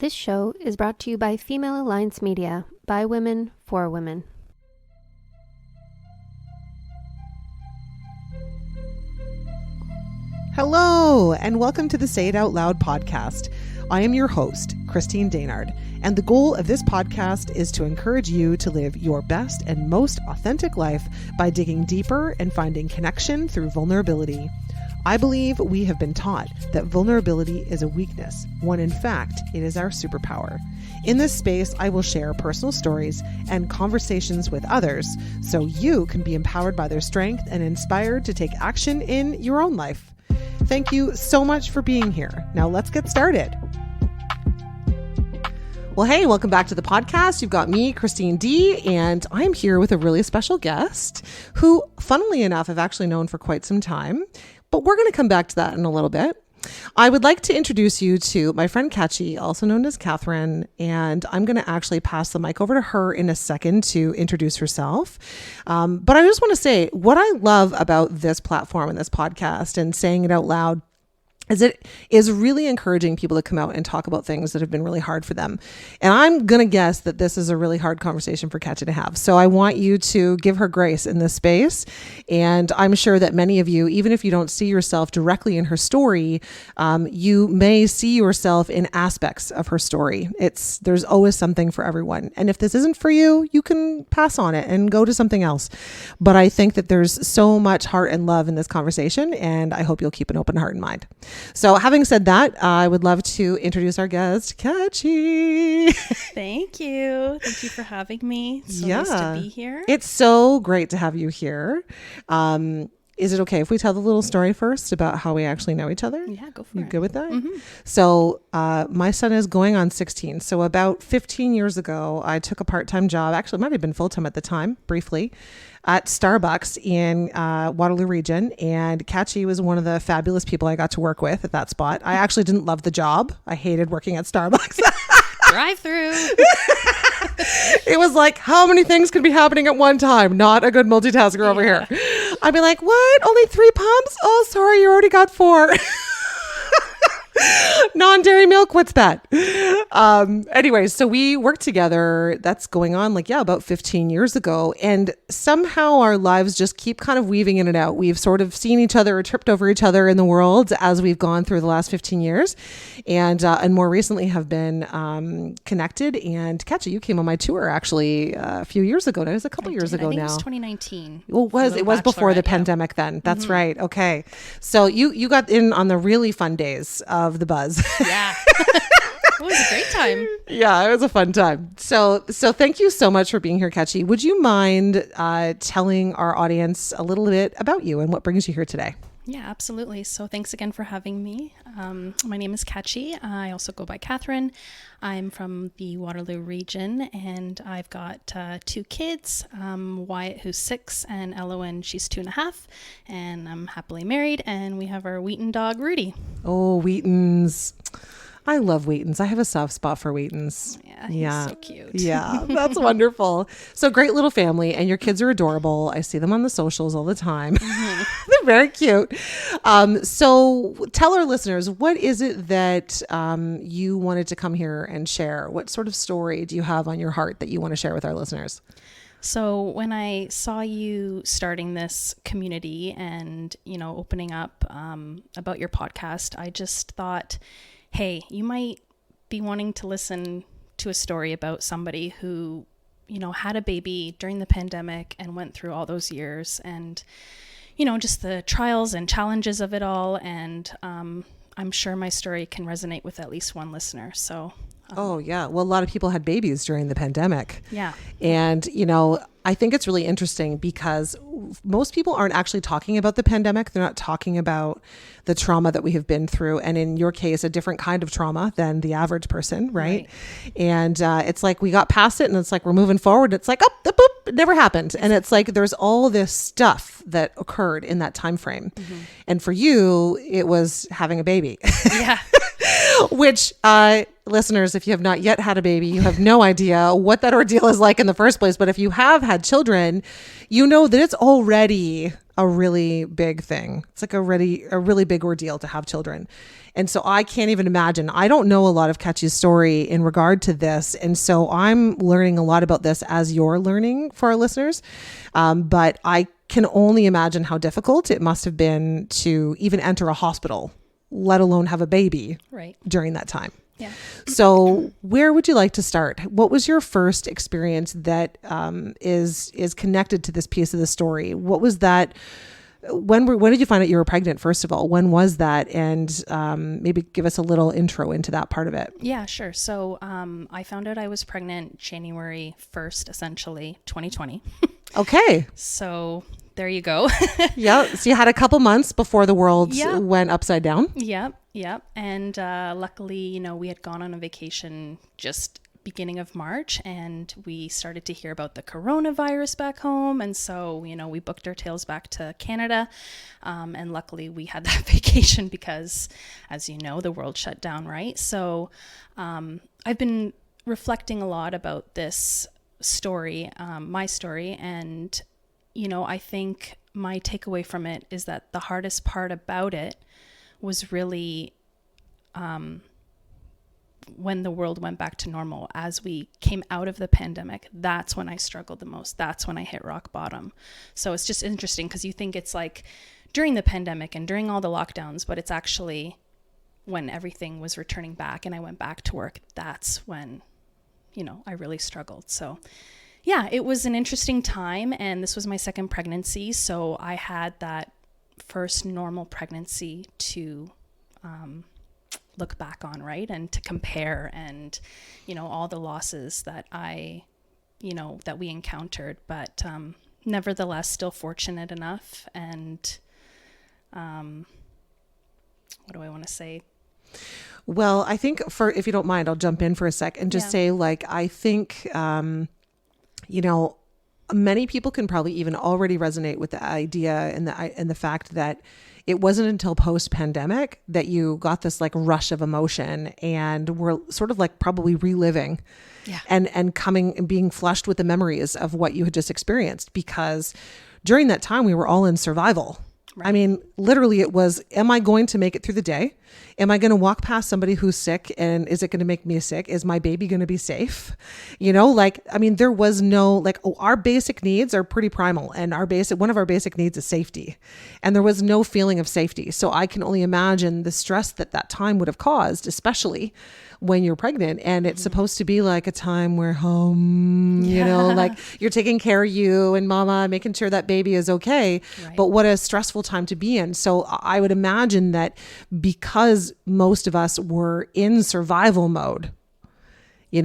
This show is brought to you by Female Alliance Media, by women, for women. Hello, and welcome to the Say It Out Loud podcast. I am your host, Christine Daynard, and the goal of this podcast is to encourage you to live your best and most authentic life by digging deeper and finding connection through vulnerability. I believe we have been taught that vulnerability is a weakness, when in fact, it is our superpower. In this space, I will share personal stories and conversations with others so you can be empowered by their strength and inspired to take action in your own life. Thank you so much for being here. Now let's get started. Well, hey, welcome back to the podcast. You've got me, Christine D, and I'm here with a really special guest who, funnily enough, I've actually known for quite some time. But we're going to come back to that in a little bit. I would like to introduce you to my friend Kaci, also known as Catherine, and I'm going to actually pass the mic over to her in a second to introduce herself. But I just want to say what I love about this platform and this podcast and saying it out loud is it is really encouraging people to come out and talk about things that have been really hard for them. And I'm going to guess that this is a really hard conversation for Kaci to have. So I want you to give her grace in this space. And I'm sure that many of you, even if you don't see yourself directly in her story, you may see yourself in aspects of her story. There's always something for everyone. And if this isn't for you, you can pass on it and go to something else. But I think that there's so much heart and love in this conversation, and I hope you'll keep an open heart and mind. So having said that, I would love to introduce our guest, Kaci. Thank you. Thank you for having me. It's so nice to be here. It's so great to have you here. Is it okay if we tell the little story first about how we actually know each other? Yeah, go for it. You good with that? Mm-hmm. So my son is going on 16. So about 15 years ago, I took a part-time job. Actually, it might have been full-time at the time, briefly, at Starbucks in Waterloo region. And Kaci was one of the fabulous people I got to work with at that spot. I actually didn't love the job. I hated working at Starbucks. Drive through. It was like, how many things can be happening at one time? Not a good multitasker over here. I'd be like, what? Only 3 pumps? Oh, sorry, you already got 4. Non-dairy milk, what's that? Anyways, so we worked together. That's going on about 15 years ago. And somehow our lives just keep kind of weaving in and out. We've sort of seen each other or tripped over each other in the world as we've gone through the last 15 years. And more recently have been connected. And Kaci, you came on my tour actually a few years ago. It was a couple years ago now. I think it was 2019. Well, it was before the pandemic then. That's right. Okay. So you got in on the really fun days of the buzz. Yeah. It was a great time. Yeah, it was a fun time. So thank you so much for being here, Kaci. Would you mind telling our audience a little bit about you and what brings you here today? Yeah, absolutely. So thanks again for having me. My name is Kaci. I also go by Catherine. I'm from the Waterloo region, and I've got 2 kids, Wyatt, who's 6, and Elowen, she's 2.5, and I'm happily married, and we have our Wheaton dog, Rudy. Oh, Wheatons. I love Wheatons. I have a soft spot for Wheatons. Yeah, he's so cute. Yeah, that's wonderful. So great little family, and your kids are adorable. I see them on the socials all the time. Mm-hmm. They're very cute. So tell our listeners, what is it that you wanted to come here and share? What sort of story do you have on your heart that you want to share with our listeners? So when I saw you starting this community and, opening up about your podcast, I just thought, hey, you might be wanting to listen to a story about somebody who, had a baby during the pandemic and went through all those years and, just the trials and challenges of it all. And I'm sure my story can resonate with at least one listener. So. Oh, yeah. Well, a lot of people had babies during the pandemic. Yeah. And, I think it's really interesting because most people aren't actually talking about the pandemic. They're not talking about the trauma that we have been through. And in your case, a different kind of trauma than the average person, right? And it's like we got past it and it's like we're moving forward. It's like, boop, it never happened. And it's like there's all this stuff that occurred in that time frame. Mm-hmm. And for you, it was having a baby. Yeah. Which, listeners, if you have not yet had a baby, you have no idea what that ordeal is like in the first place. But if you have had children, you know that it's already a really big thing. It's like a really big ordeal to have children. And so I can't even imagine. I don't know a lot of Kaci's story in regard to this. And so I'm learning a lot about this as you're learning for our listeners. But I can only imagine how difficult it must have been to even enter a hospital, let alone have a baby during that time. Yeah. So where would you like to start? What was your first experience that is connected to this piece of the story? What was that? When did you find out you were pregnant, first of all? When was that? And maybe give us a little intro into that part of it. Yeah, sure. So I found out I was pregnant January 1st, essentially, 2020. Okay. So there you go. Yeah. So you had a couple months before the world went upside down. Yep. And luckily, we had gone on a vacation just beginning of March, and we started to hear about the coronavirus back home. And so, we booked our tails back to Canada. And luckily we had that vacation because, as you know, the world shut down, right? So I've been reflecting a lot about this story, my story. And, I think my takeaway from it is that the hardest part about it was really when the world went back to normal, as we came out of the pandemic. That's when I struggled the most. That's when I hit rock bottom. So it's just interesting because you think it's like during the pandemic and during all the lockdowns, but it's actually when everything was returning back and I went back to work, that's when, I really struggled. So yeah, it was an interesting time, and this was my second pregnancy. So I had that first normal pregnancy to look back on, right? And to compare and, all the losses that that we encountered, but nevertheless, still fortunate enough. And what do I want to say? Well, I think if you don't mind, I'll jump in for a sec and just say, I think, many people can probably even already resonate with the idea and the fact that it wasn't until post-pandemic that you got this rush of emotion and were sort of probably reliving and coming and being flushed with the memories of what you had just experienced, because during that time we were all in survival. Right. I mean, literally it was, am I going to make it through the day? Am I going to walk past somebody who's sick? And is it going to make me sick? Is my baby going to be safe? There was no, our basic needs are pretty primal, and one of our basic needs is safety. And there was no feeling of safety. So I can only imagine the stress that time would have caused, especially when you're pregnant, and it's supposed to be a time where home, you're taking care of you and mama, making sure that baby is okay. Right. But what a stressful time to be in. So I would imagine that because most of us were in survival mode, you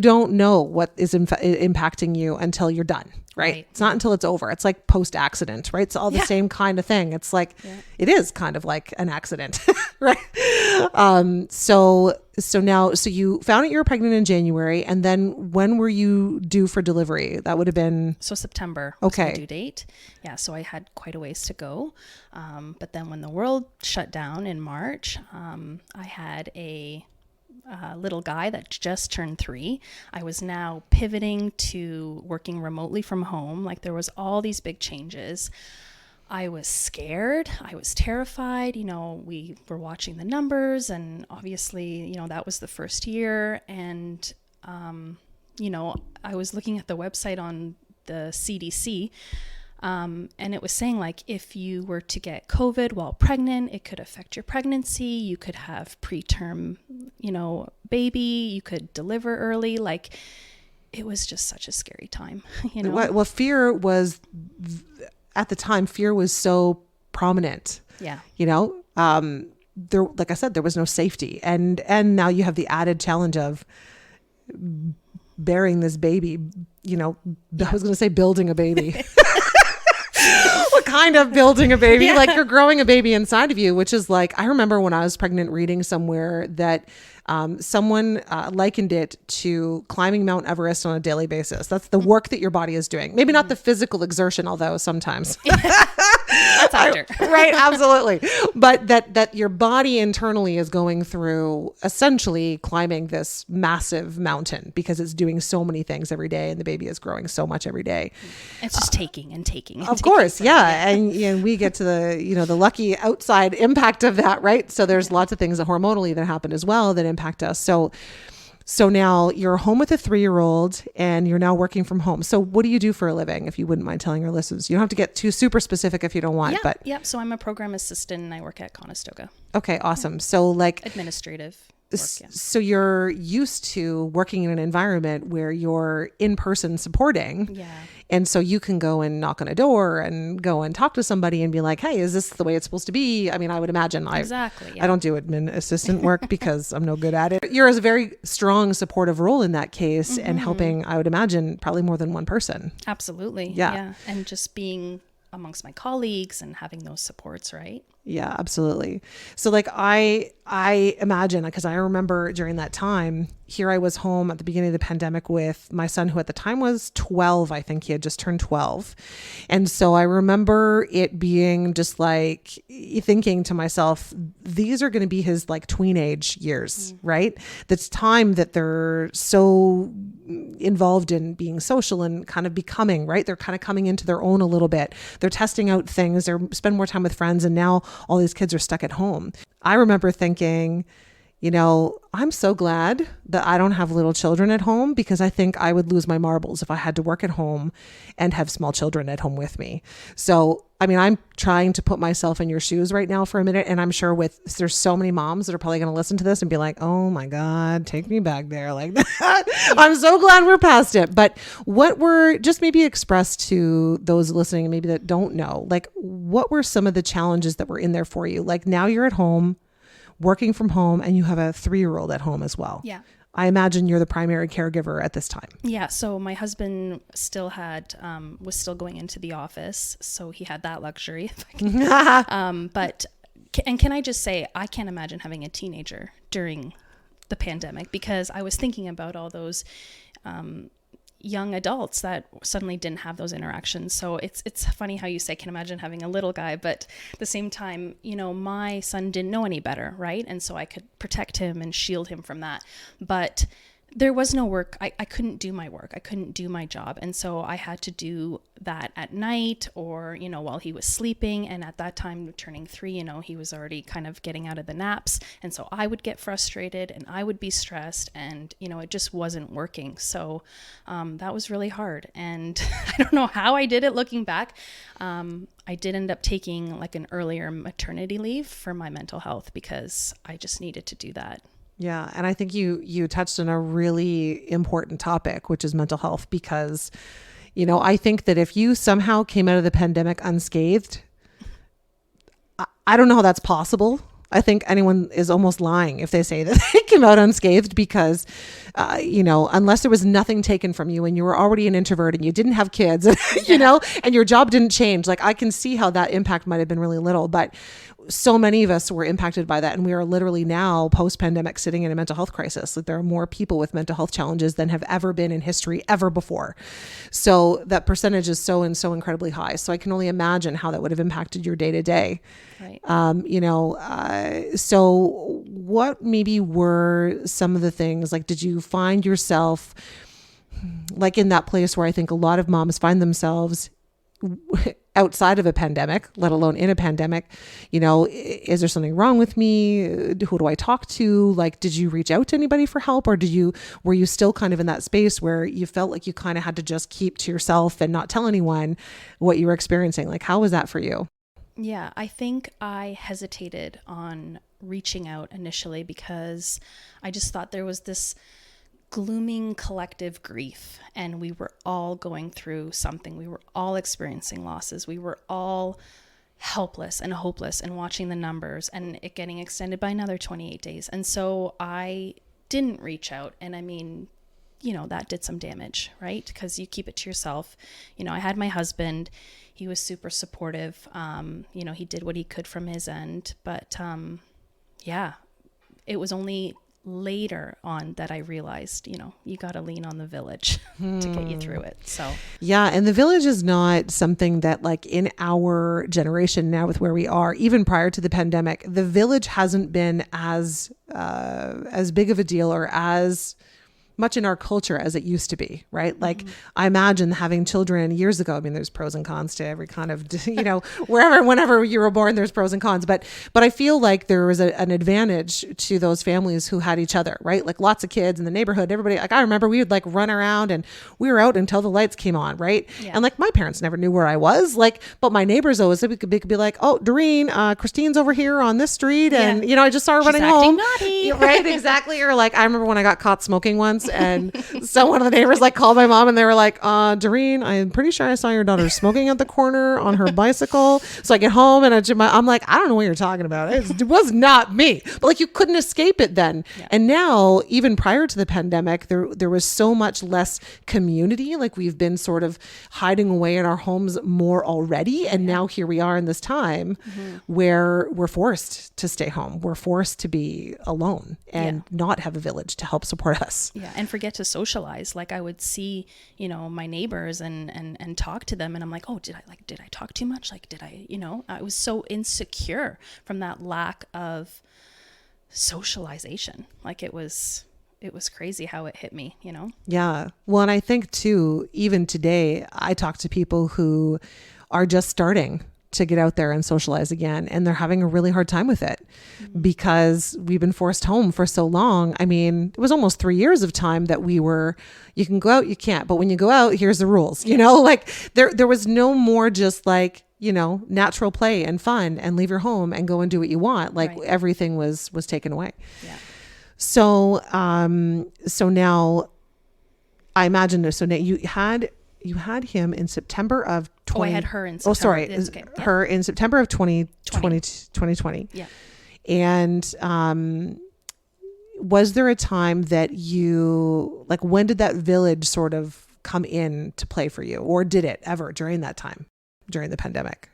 don't know what is impacting you until you're done, right? It's not until it's over. It's like post-accident, right? It's all the same kind of thing. It's it is kind of like an accident, right? So you found out you were pregnant in January, and then when were you due for delivery? That would have been... So September was my due date. Yeah, so I had quite a ways to go. But then when the world shut down in March, I had a little guy that just turned 3. I was now pivoting to working remotely from home. There was all these big changes. I was scared. I was terrified. We were watching the numbers, and obviously, that was the first year. And, I was looking at the website on the CDC, and it was saying if you were to get COVID while pregnant, it could affect your pregnancy. You could have preterm, baby. You could deliver early. It was just such a scary time. Well, fear was, at the time, fear was so prominent. Yeah. There, like I said, there was no safety, and now you have the added challenge of bearing this baby. I was going to say building a baby. What kind of building a baby? You're growing a baby inside of you, which is I remember when I was pregnant reading somewhere that someone likened it to climbing Mount Everest on a daily basis. That's the work that your body is doing. Maybe not the physical exertion, although sometimes. That's after. Right, absolutely. But that your body internally is going through essentially climbing this massive mountain because it's doing so many things every day and the baby is growing so much every day. It's just taking and taking. And Of taking course, from yeah. And we get to the lucky outside impact of that, right? So there's lots of things that hormonally that happen as well that impact us. So now you're home with a 3-year-old and you're now working from home. So what do you do for a living, if you wouldn't mind telling our listeners? You don't have to get too super specific if you don't want, but. Yeah. So I'm a program assistant and I work at Conestoga. Okay, awesome. So like Administrative work, yeah. so you're used to working in an environment where you're in person supporting. Yeah. And so you can go and knock on a door and go and talk to somebody and be like, hey, is this the way it's supposed to be? I mean, I would imagine Exactly. Yeah. I don't do admin assistant work because I'm no good at it. You're a very strong supportive role in that case and helping, I would imagine, probably more than one person. Absolutely. Yeah. And just being amongst my colleagues and having those supports, right? Yeah, absolutely. So like I imagine, because I remember during that time, here I was home at the beginning of the pandemic with my son, who at the time was 12. I think he had just turned 12. And so I remember it being just like thinking to myself, these are going to be his like tweenage years, right? That's time that they're so involved in being social and kind of becoming, right? They're kind of coming into their own a little bit. They're testing out things. They're spend more time with friends. And now all these kids are stuck at home. I remember thinking, I'm so glad that I don't have little children at home, because I think I would lose my marbles if I had to work at home and have small children at home with me. So, I mean, I'm trying to put myself in your shoes right now for a minute. And I'm sure there's so many moms that are probably going to listen to this and be like, oh my God, take me back there like that. I'm so glad we're past it. But what were, just maybe express to those listening, maybe that don't know, like what were some of the challenges that were in there for you? Like now you're at home, working from home, and you have a 3-year-old at home as well. Yeah. I imagine you're the primary caregiver at this time. Yeah. So my husband still was still going into the office. So he had that luxury. If I can. Can I just say, I can't imagine having a teenager during the pandemic, because I was thinking about all those young adults that suddenly didn't have those interactions. So it's funny how you say, can imagine having a little guy, but at the same time, my son didn't know any better, right? And so I could protect him and shield him from that. But there was no work. I couldn't do my work. I couldn't do my job. And so I had to do that at night or, while he was sleeping. And at that time, turning 3, he was already kind of getting out of the naps. And so I would get frustrated and I would be stressed and, it just wasn't working. So that was really hard. And I don't know how I did it looking back. I did end up taking like an earlier maternity leave for my mental health because I just needed to do that. Yeah. And I think you touched on a really important topic, which is mental health, because, I think that if you somehow came out of the pandemic unscathed, I don't know how that's possible. I think anyone is almost lying if they say that they came out unscathed, because, unless there was nothing taken from you and you were already an introvert and you didn't have kids, and your job didn't change. Like I can see how that impact might have been really little, but so many of us were impacted by that. And we are literally now post-pandemic sitting in a mental health crisis. Like there are more people with mental health challenges than have ever been in history ever before. So that percentage is so incredibly high. So I can only imagine how that would have impacted your day to day. Right. So what maybe were some of the things, like, did you find yourself like in that place where I think a lot of moms find themselves outside of a pandemic, let alone in a pandemic? Is there something wrong with me? Who do I talk to? Like, did you reach out to anybody for help, or were you still kind of in that space where you felt like you kind of had to just keep to yourself and not tell anyone what you were experiencing? Like, how was that for you? Yeah, I think I hesitated on reaching out initially because I just thought there was this glooming collective grief, and we were all going through something. We were all experiencing losses. We were all helpless and hopeless and watching the numbers and it getting extended by another 28 days. And so I didn't reach out. And I mean, that did some damage, right? Because you keep it to yourself. I had my husband. He was super supportive. He did what he could from his end. But it was only later on that I realized, you got to lean on the village to get you through it. So yeah. And the village is not something that, like, in our generation now with where we are, even prior to the pandemic, the village hasn't been as big of a deal or as much in our culture as it used to be, right? Like, I imagine having children years ago. I mean, there's pros and cons to every kind of, whenever you were born, there's pros and cons. But I feel like there was an advantage to those families who had each other, right? Like, lots of kids in the neighborhood, everybody, like, I remember we would, like, run around and we were out until the lights came on, right? Yeah. And, like, my parents never knew where I was, like, but my neighbors always, they could be like, oh, Doreen, Christine's over here on this street. And, I just saw her running home. Naughty. Right, exactly. Or, like, I remember when I got caught smoking once, and so one of the neighbors, like, called my mom and they were like, Doreen, I'm pretty sure I saw your daughter smoking at the corner on her bicycle. So I get home and I'm like, I don't know what you're talking about. It was not me. But, like, you couldn't escape it then. Yeah. And now, even prior to the pandemic, there was so much less community. Like, we've been sort of hiding away in our homes more already. And now here we are in this time where we're forced to stay home. We're forced to be alone and not have a village to help support us. Yeah. And forget to socialize. Like, I would see, my neighbors and talk to them, and I'm like, oh, did I talk too much? Like, did I, I was so insecure from that lack of socialization. Like, it was crazy how it hit me, Yeah. Well, and I think too, even today, I talk to people who are just starting to get out there and socialize again, and they're having a really hard time with it because we've been forced home for so long. I mean, it was almost 3 years of time that you can go out, you can't, but when you go out, here's the rules, like there was no more just like, natural play and fun and leave your home and go and do what you want. Like, right. Everything was taken away. Yeah. So now I imagine, so now you had him in September of 20. I had her in September. Oh, sorry. Okay. Yeah. Her in September of 2020. Yeah. And was there a time that you, like, when did that village sort of come in to play for you? Or did it ever during that time, during the pandemic?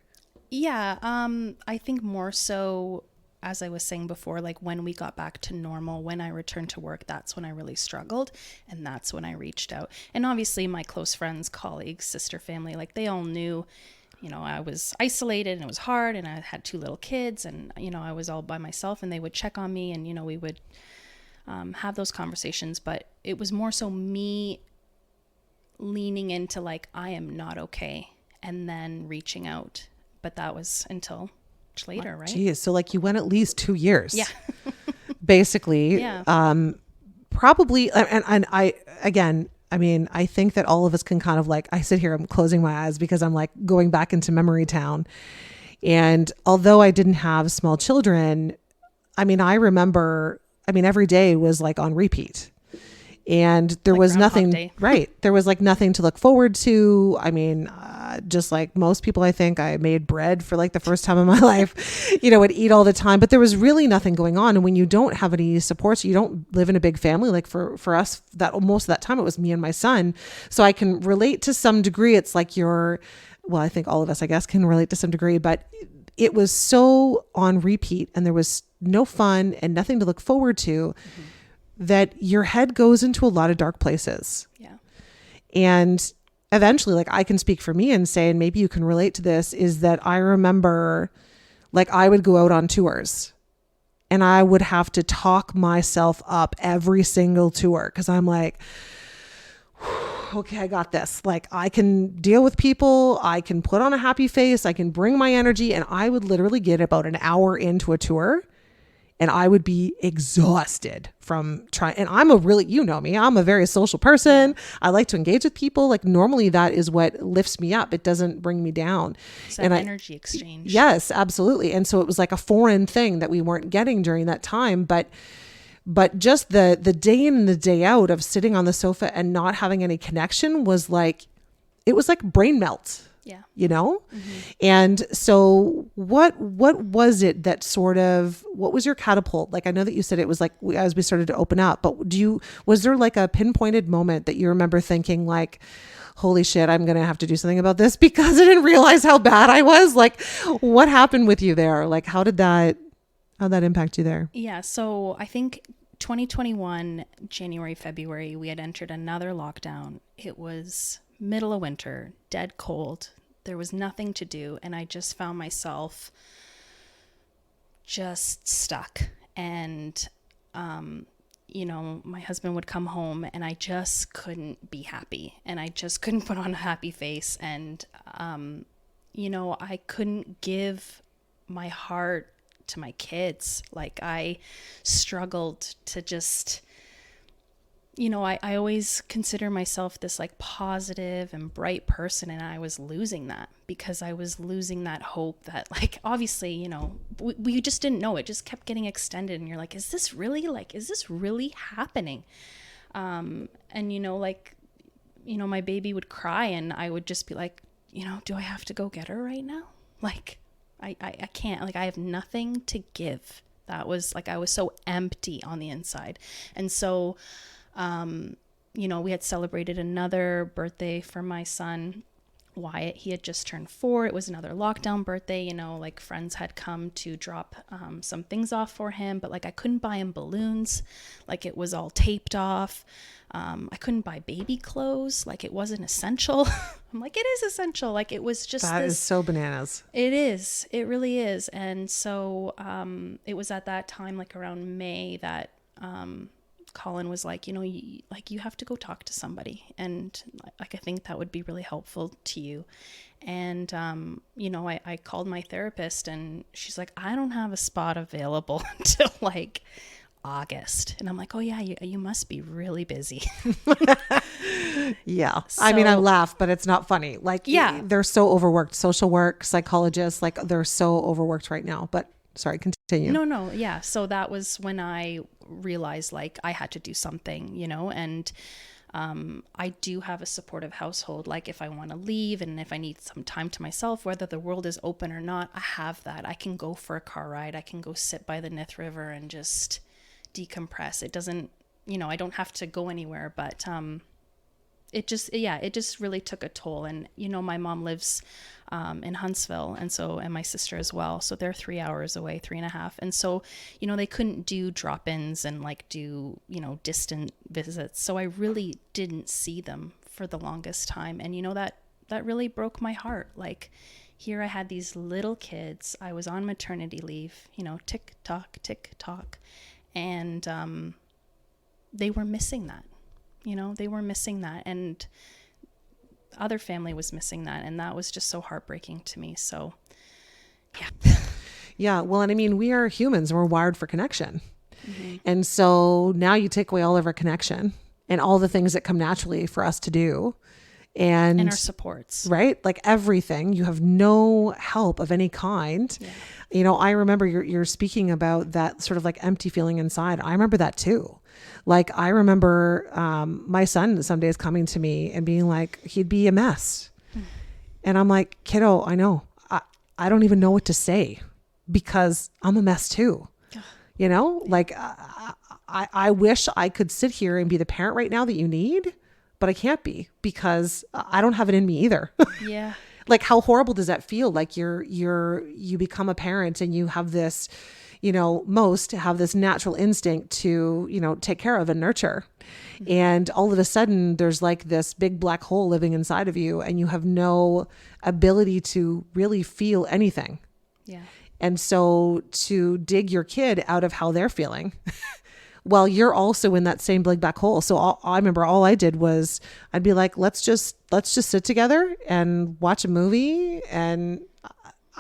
Yeah. I think more so, as I was saying before, like, when we got back to normal, when I returned to work, that's when I really struggled. And that's when I reached out. And obviously my close friends, colleagues, sister family, like, they all knew, I was isolated and it was hard, and I had 2 little kids, and, I was all by myself, and they would check on me, and, we would have those conversations. But it was more so me leaning into, like, I am not okay, and then reaching out. But that was until later, right? Geez, so, like, you went at least 2 years. Yeah. Basically. Yeah. Probably, and I mean, I think that all of us can kind of, like, I sit here, I'm closing my eyes because I'm, like, going back into memory town. And although I didn't have small children, I mean, I remember, every day was, like, on repeat. And there was nothing, right. There was, like, nothing to look forward to. I mean, just like most people, I think I made bread for, like, the first time in my life, would eat all the time, but there was really nothing going on. And when you don't have any supports, you don't live in a big family. Like, for us, that most of that time, it was me and my son. So I can relate to some degree. It's like I think all of us, I guess, can relate to some degree, but it was so on repeat, and there was no fun and nothing to look forward to. That your head goes into a lot of dark places. Yeah. And eventually, like, I can speak for me and say, and maybe you can relate to this, is that I remember, like, I would go out on tours and I would have to talk myself up every single tour. 'Cause I'm like, okay, I got this. Like, I can deal with people. I can put on a happy face. I can bring my energy. And I would literally get about an hour into a tour, and I would be exhausted from trying. And I'm me, I'm a very social person. I like to engage with people. Like, normally that is what lifts me up. It doesn't bring me down. It's that energy exchange. Yes, absolutely. And so it was like a foreign thing that we weren't getting during that time. But just the day in and the day out of sitting on the sofa and not having any connection was like, it was like brain melt. Yeah. Mm-hmm. And so what was it that what was your catapult? Like, I know that you said it was like, as we started to open up, but was there like a pinpointed moment that you remember thinking, like, holy shit, I'm going to have to do something about this because I didn't realize how bad I was? Like, what happened with you there? Like, how'd that impact you there? Yeah. So I think 2021, January, February, we had entered another lockdown. It was middle of winter, dead cold. There was nothing to do. And I just found myself just stuck. And, my husband would come home and I just couldn't be happy. And I just couldn't put on a happy face. And, I couldn't give my heart to my kids. Like I struggled to just, I always consider myself this like positive and bright person, and I was losing that because I was losing that hope that like, obviously, we just didn't know. It just kept getting extended and you're like, is this really happening? My baby would cry and I would just be like, do I have to go get her right now? Like, I can't, like, I have nothing to give. That was like, I was so empty on the inside. And so, we had celebrated another birthday for my son, Wyatt. He had just turned 4. It was another lockdown birthday, like friends had come to drop, some things off for him, but like, I couldn't buy him balloons. Like it was all taped off. I couldn't buy baby clothes. Like it wasn't essential. I'm like, it is essential. Like it was just that is so bananas. It is. It really is. And so it was at that time, like around May, that Colin was like, you have to go talk to somebody. And like, I think that would be really helpful to you. And, I called my therapist and she's like, I don't have a spot available until like August. And I'm like, oh yeah, you must be really busy. Yeah. So, I mean, I laugh, but it's not funny. Like, yeah, they're so overworked. Social work, psychologists, like they're so overworked right now, but sorry, continue. No. Yeah. So that was when I realized like I had to do something, and I do have a supportive household. Like if I want to leave and if I need some time to myself, whether the world is open or not, I have that. I can go for a car ride. I can go sit by the Nith River and just decompress. It doesn't, I don't have to go anywhere, but it just really took a toll. And my mom lives in Huntsville, and my sister as well, so they're 3 hours away, 3.5, and so they couldn't do drop-ins and like do distant visits, so I really didn't see them for the longest time. And that really broke my heart. Like here I had these little kids, I was on maternity leave, tick tock, and they were missing that. They were missing that, and other family was missing that, and that was just so heartbreaking to me. So yeah. Yeah. Well, and I mean, we are humans and we're wired for connection. Mm-hmm. And so now you take away all of our connection and all the things that come naturally for us to do. And our supports, right? Like everything, you have no help of any kind. Yeah. I remember you're speaking about that sort of like empty feeling inside. I remember that too. Like I remember my son some days coming to me and being like, he'd be a mess. And I'm like, kiddo, I know. I don't even know what to say because I'm a mess too. Like I wish I could sit here and be the parent right now that you need, but I can't be because I don't have it in me either. Yeah. Like how horrible does that feel? Like you become a parent and you have this, most have this natural instinct to, take care of and nurture. Mm-hmm. And all of a sudden there's like this big black hole living inside of you and you have no ability to really feel anything. Yeah. And so to dig your kid out of how they're feeling well, you're also in that same big black hole. So I remember all I did was I'd be like, let's just sit together and watch a movie. And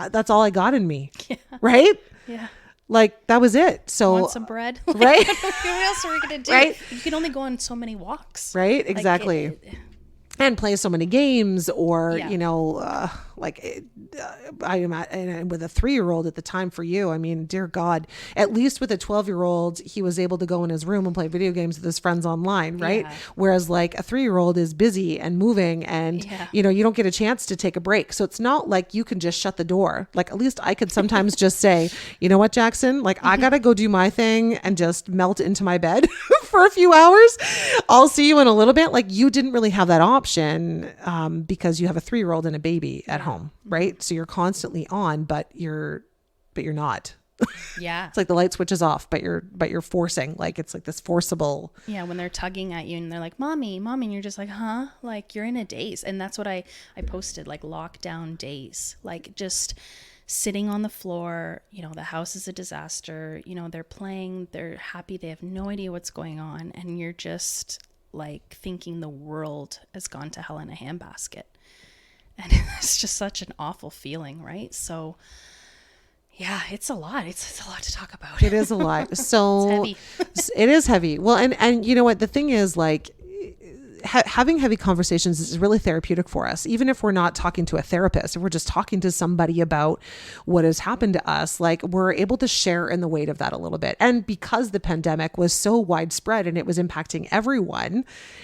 that's all I got in me. Yeah. Right. Yeah. Like that was it. So want some bread, right? What else are we going to do? Right. You can only go on so many walks. Right. Exactly. And play so many games or, Yeah. And with a 3-year-old at the time for you, I mean, dear God, at least with a 12-year-old, he was able to go in his room and play video games with his friends online. Right. Yeah. Whereas like a 3-year-old is busy and moving and, you don't get a chance to take a break. So it's not like you can just shut the door. Like at least I could sometimes just say, you know what, Jackson, like I got to go do my thing and just melt into my bed for a few hours. I'll see you in a little bit. Like you didn't really have that option because you have a 3-year-old and a baby at home. Right. So you're constantly on, but you're not. Yeah. It's like the light switches off, but you're forcing, like it's like this forcible. Yeah, when they're tugging at you and they're like, mommy, and you're just like, huh? Like you're in a daze. And that's what I posted, like lockdown days, like just sitting on the floor, the house is a disaster, they're playing, they're happy, they have no idea what's going on. And you're just like thinking the world has gone to hell in a handbasket. And it's just such an awful feeling, right? So yeah, it's a lot. It's a lot to talk about. It is a lot. So It's heavy. it is heavy. Well, and you know what? The thing is, like, having heavy conversations is really therapeutic for us. Even if we're not talking to a therapist, if we're just talking to somebody about what has happened to us, like we're able to share in the weight of that a little bit. And because the pandemic was so widespread and it was impacting everyone,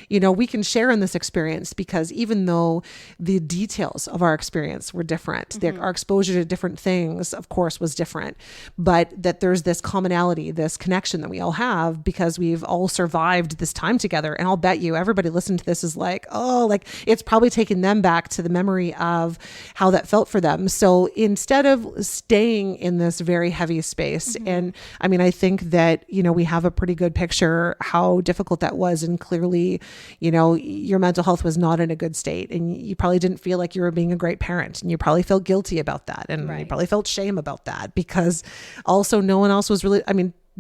we can share in this experience, because even though the details of our experience were different, our exposure to different things, of course, was different, but that there's this commonality, this connection that we all have because we've all survived this time together. And I'll bet you everybody listening to this is like, oh, like it's probably taken them back to the memory of how that felt for them. So instead of staying in this very heavy space, and I mean, I think that, we have a pretty good picture how difficult that was. And clearly, your mental health was not in a good state, and you probably didn't feel like you were being a great parent, and you probably felt guilty about that. And you probably felt shame about that, because also no one else was really,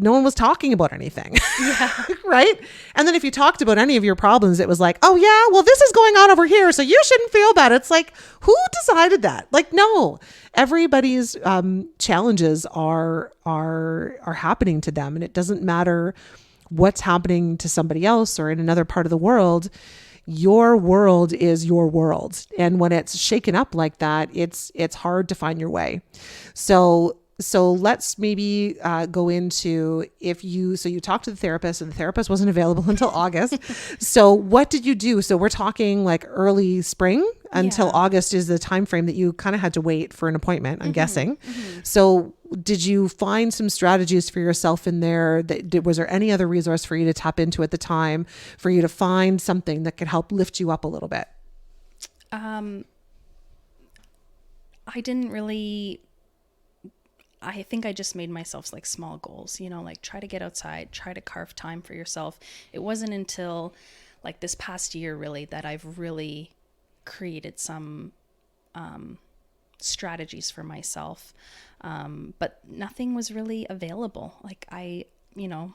no one was talking about anything. Yeah. Right. And then if you talked about any of your problems, it was like, oh yeah, well, this is going on over here, so you shouldn't feel bad. It's like, who decided that? Like, no, everybody's challenges are happening to them. And it doesn't matter what's happening to somebody else or in another part of the world. Your world is your world. And when it's shaken up like that, it's hard to find your way. So let's maybe go into so you talked to the therapist, and the therapist wasn't available until August. So what did you do? So we're talking like early spring until August is the time frame that you kind of had to wait for an appointment, I'm guessing. So did you find some strategies for yourself in there? Was there any other resource for you to tap into at the time for you to find something that could help lift you up a little bit? I didn't really... I think I just made myself like small goals, like try to get outside, try to carve time for yourself. It wasn't until like this past year really that I've really created some strategies for myself. But nothing was really available. Like you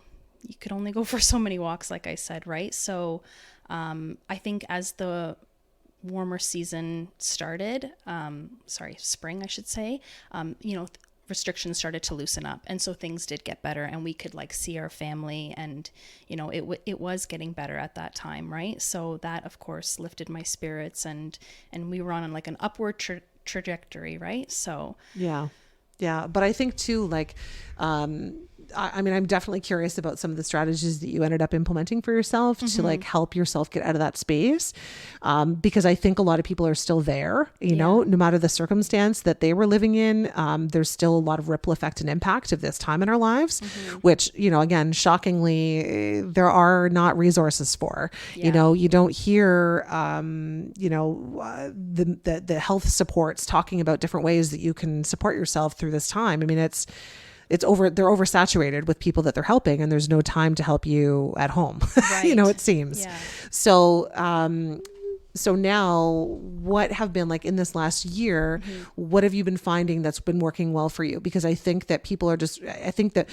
could only go for so many walks, like I said, right? So I think as the warmer season started, spring, I should say, restrictions started to loosen up, and so things did get better, and we could like see our family, and it was getting better at that time, right? So that of course lifted my spirits, and we were on like an upward trajectory, right? So yeah, but I think too, like I mean, I'm definitely curious about some of the strategies that you ended up implementing for yourself to like help yourself get out of that space. Because I think a lot of people are still there, no matter the circumstance that they were living in, there's still a lot of ripple effect and impact of this time in our lives, which, again, shockingly, there are not resources for, you don't hear, the health supports talking about different ways that you can support yourself through this time. I mean, they're oversaturated with people that they're helping, and there's no time to help you at home. Right. It seems. Yeah. So now what have been like in this last year, what have you been finding that's been working well for you? Because I think that people are I think that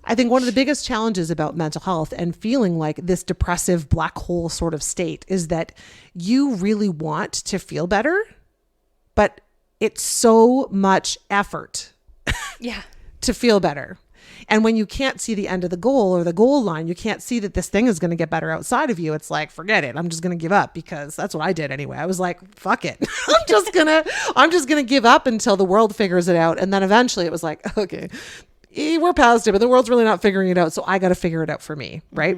I think one of the biggest challenges about mental health and feeling like this depressive black hole sort of state is that you really want to feel better, but it's so much effort to feel better. And when you can't see the end of the goal or the goal line, you can't see that this thing is going to get better outside of you. It's like, forget it. I'm just going to give up, because that's what I did anyway. I was like, fuck it. I'm just going to give up until the world figures it out. And then eventually it was like, okay, we're past it, but the world's really not figuring it out. So I got to figure it out for me. Right.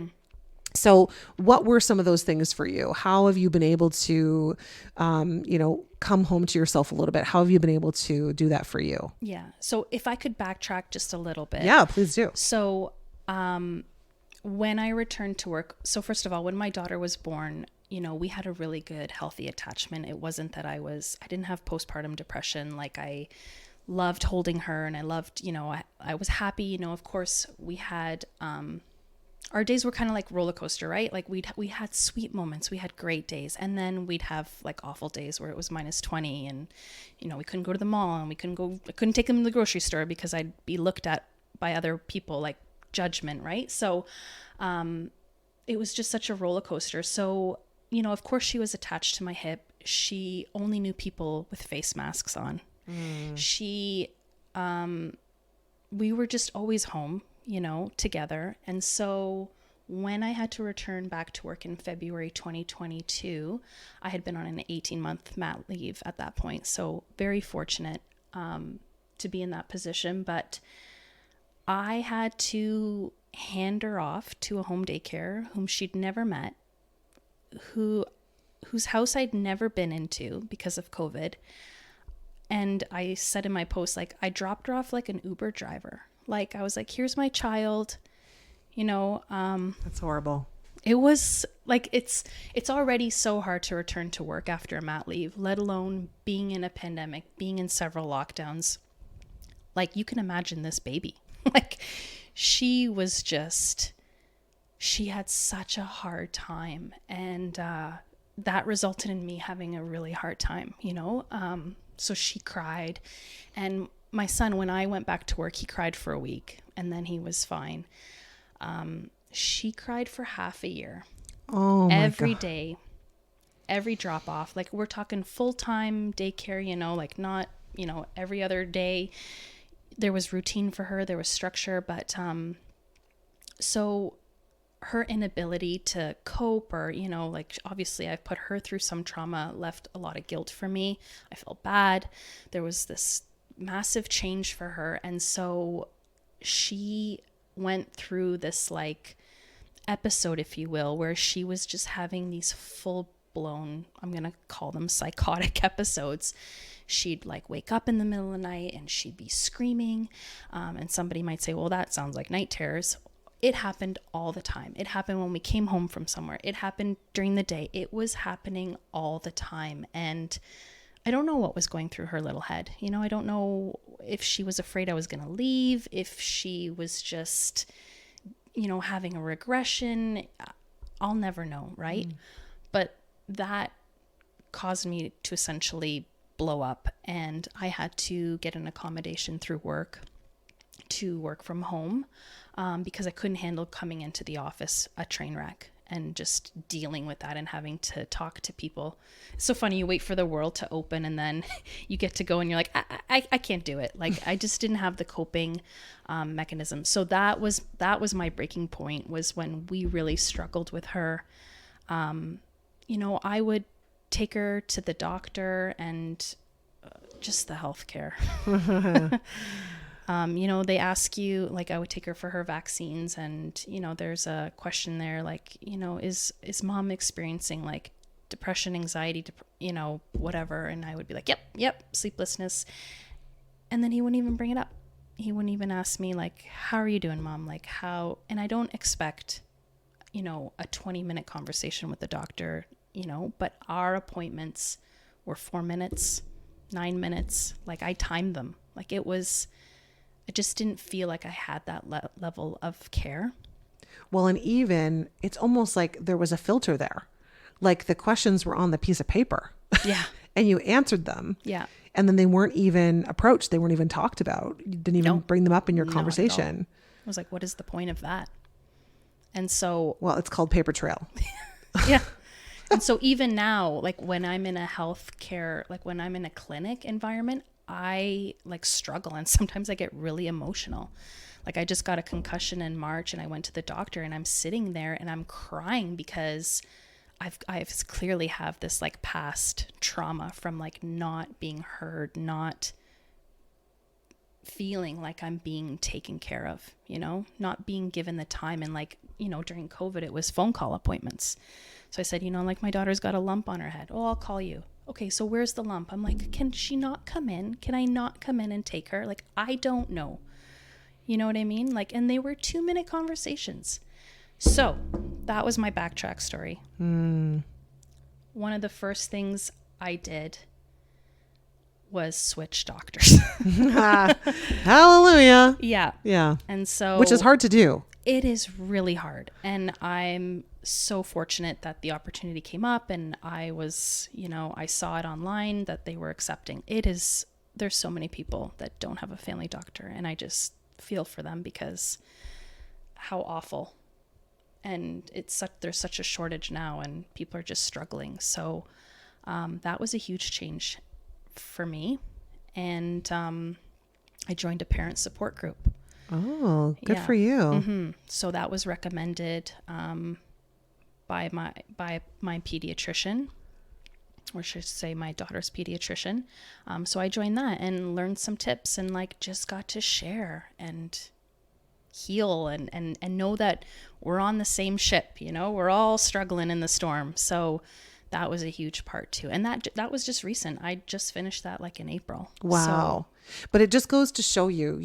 So what were some of those things for you? How have you been able to, come home to yourself a little bit? How have you been able to do that for you? Yeah. So if I could backtrack just a little bit. Yeah, please do. So when I returned to work, so first of all, when my daughter was born, we had a really good, healthy attachment. It wasn't that I didn't have postpartum depression like I loved holding her, and I loved, I was happy, of course we had, our days were kind of like roller coaster, right? Like we had sweet moments, we had great days, and then we'd have like awful days where it was -20, and we couldn't go to the mall, and I couldn't take them to the grocery store because I'd be looked at by other people like judgment, right? So it was just such a roller coaster. So of course she was attached to my hip. She only knew people with face masks on. She we were just always home, together. And so when I had to return back to work in February 2022, I had been on an 18-month mat leave at that point. So very fortunate to be in that position. But I had to hand her off to a home daycare whom she'd never met, whose house I'd never been into because of COVID. And I said in my post, like, I dropped her off like an Uber driver. Like, I was like, here's my child, That's horrible. It was like, it's already so hard to return to work after a mat leave, let alone being in a pandemic, being in several lockdowns. Like, you can imagine this baby. Like, she had such a hard time. And that resulted in me having a really hard time, So she cried. And my son, when I went back to work, he cried for a week and then he was fine. She cried for half a year. Oh my Every God. day, every drop off. Like, we're talking full-time daycare, like not, every other day. There was routine for her, there was structure, but so her inability to cope, or like, obviously I've put her through some trauma, left a lot of guilt for me. I felt bad. There was this massive change for her, and so she went through this like episode, if you will, where she was just having these full blown, I'm gonna call them psychotic episodes. She'd like wake up in the middle of the night and she'd be screaming, and somebody might say, well, that sounds like night terrors. It happened all the time. It happened when we came home from somewhere. It happened during the day. It was happening all the time. And I don't know what was going through her little head. I don't know if she was afraid I was going to leave, if she was just, having a regression. I'll never know, right? But that caused me to essentially blow up, and I had to get an accommodation through work to work from home, because I couldn't handle coming into the office a train wreck and just dealing with that and having to talk to people. It's so funny. You wait for the world to open and then you get to go and you're like, I can't do it. Like, I just didn't have the coping mechanism. So that was my breaking point, was when we really struggled with her. I would take her to the doctor and just the healthcare. They ask you, like, I would take her for her vaccines, and, there's a question there, like, is mom experiencing like depression, anxiety, whatever. And I would be like, yep, sleeplessness. And then he wouldn't even bring it up. He wouldn't even ask me, like, how are you doing, mom? Like, how? And I don't expect, a 20-minute conversation with the doctor, but our appointments were 4 minutes, 9 minutes. Like, I timed them. Like, I just didn't feel like I had that level of care. Well, and even it's almost like there was a filter there. Like, the questions were on the piece of paper. Yeah. And you answered them. Yeah. And then they weren't even approached. They weren't even talked about. You didn't even bring them up in your conversation. I was like, what is the point of that? And so, well, it's called paper trail. Yeah. And so even now, like, when I'm in a healthcare, like when I'm in a clinic environment, I like struggle, and sometimes I get really emotional. Like, I just got a concussion in March and I went to the doctor, and I'm sitting there and I'm crying because I've clearly have this like past trauma from like not being heard, not feeling like I'm being taken care of, not being given the time. And like, during COVID, it was phone call appointments. So I said, like, my daughter's got a lump on her head. Oh, I'll call you. Okay, so where's the lump? I'm like, can she not come in? Can I not come in and take her? Like, I don't know. You know what I mean? Like, and they were 2-minute conversations. So that was my backtrack story. One of the first things I did was switch doctors. Hallelujah. Yeah. Yeah. And so, Which is hard to do. it is really hard. And I'm so fortunate that the opportunity came up, and I was, I saw it online that they were accepting. There's so many people that don't have a family doctor, and I just feel for them because how awful. And there's such a shortage now, and people are just struggling. So that was a huge change for me. And I joined a parent support group. Oh, good Yeah. for you. Mm-hmm. So that was recommended by my pediatrician, or should I say my daughter's pediatrician. So I joined that and learned some tips, and just got to share and heal and know that we're on the same ship. We're all struggling in the storm. So that was a huge part too. And that was just recent. I just finished that in April. Wow. But it just goes to show you,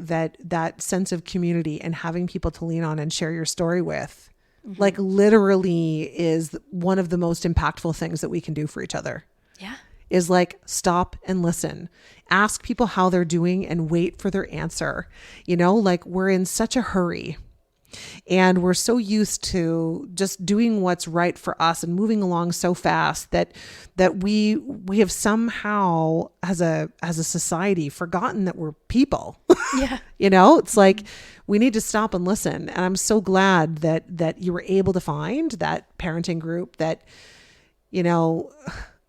that sense of community and having people to lean on and share your story with, literally is one of the most impactful things that we can do for each other. Yeah. Is stop and listen, ask people how they're doing and wait for their answer. We're in such a hurry. And we're so used to just doing what's right for us and moving along so fast that we have somehow as a society forgotten that we're people. Yeah. It's we need to stop and listen. And I'm so glad that you were able to find that parenting group that,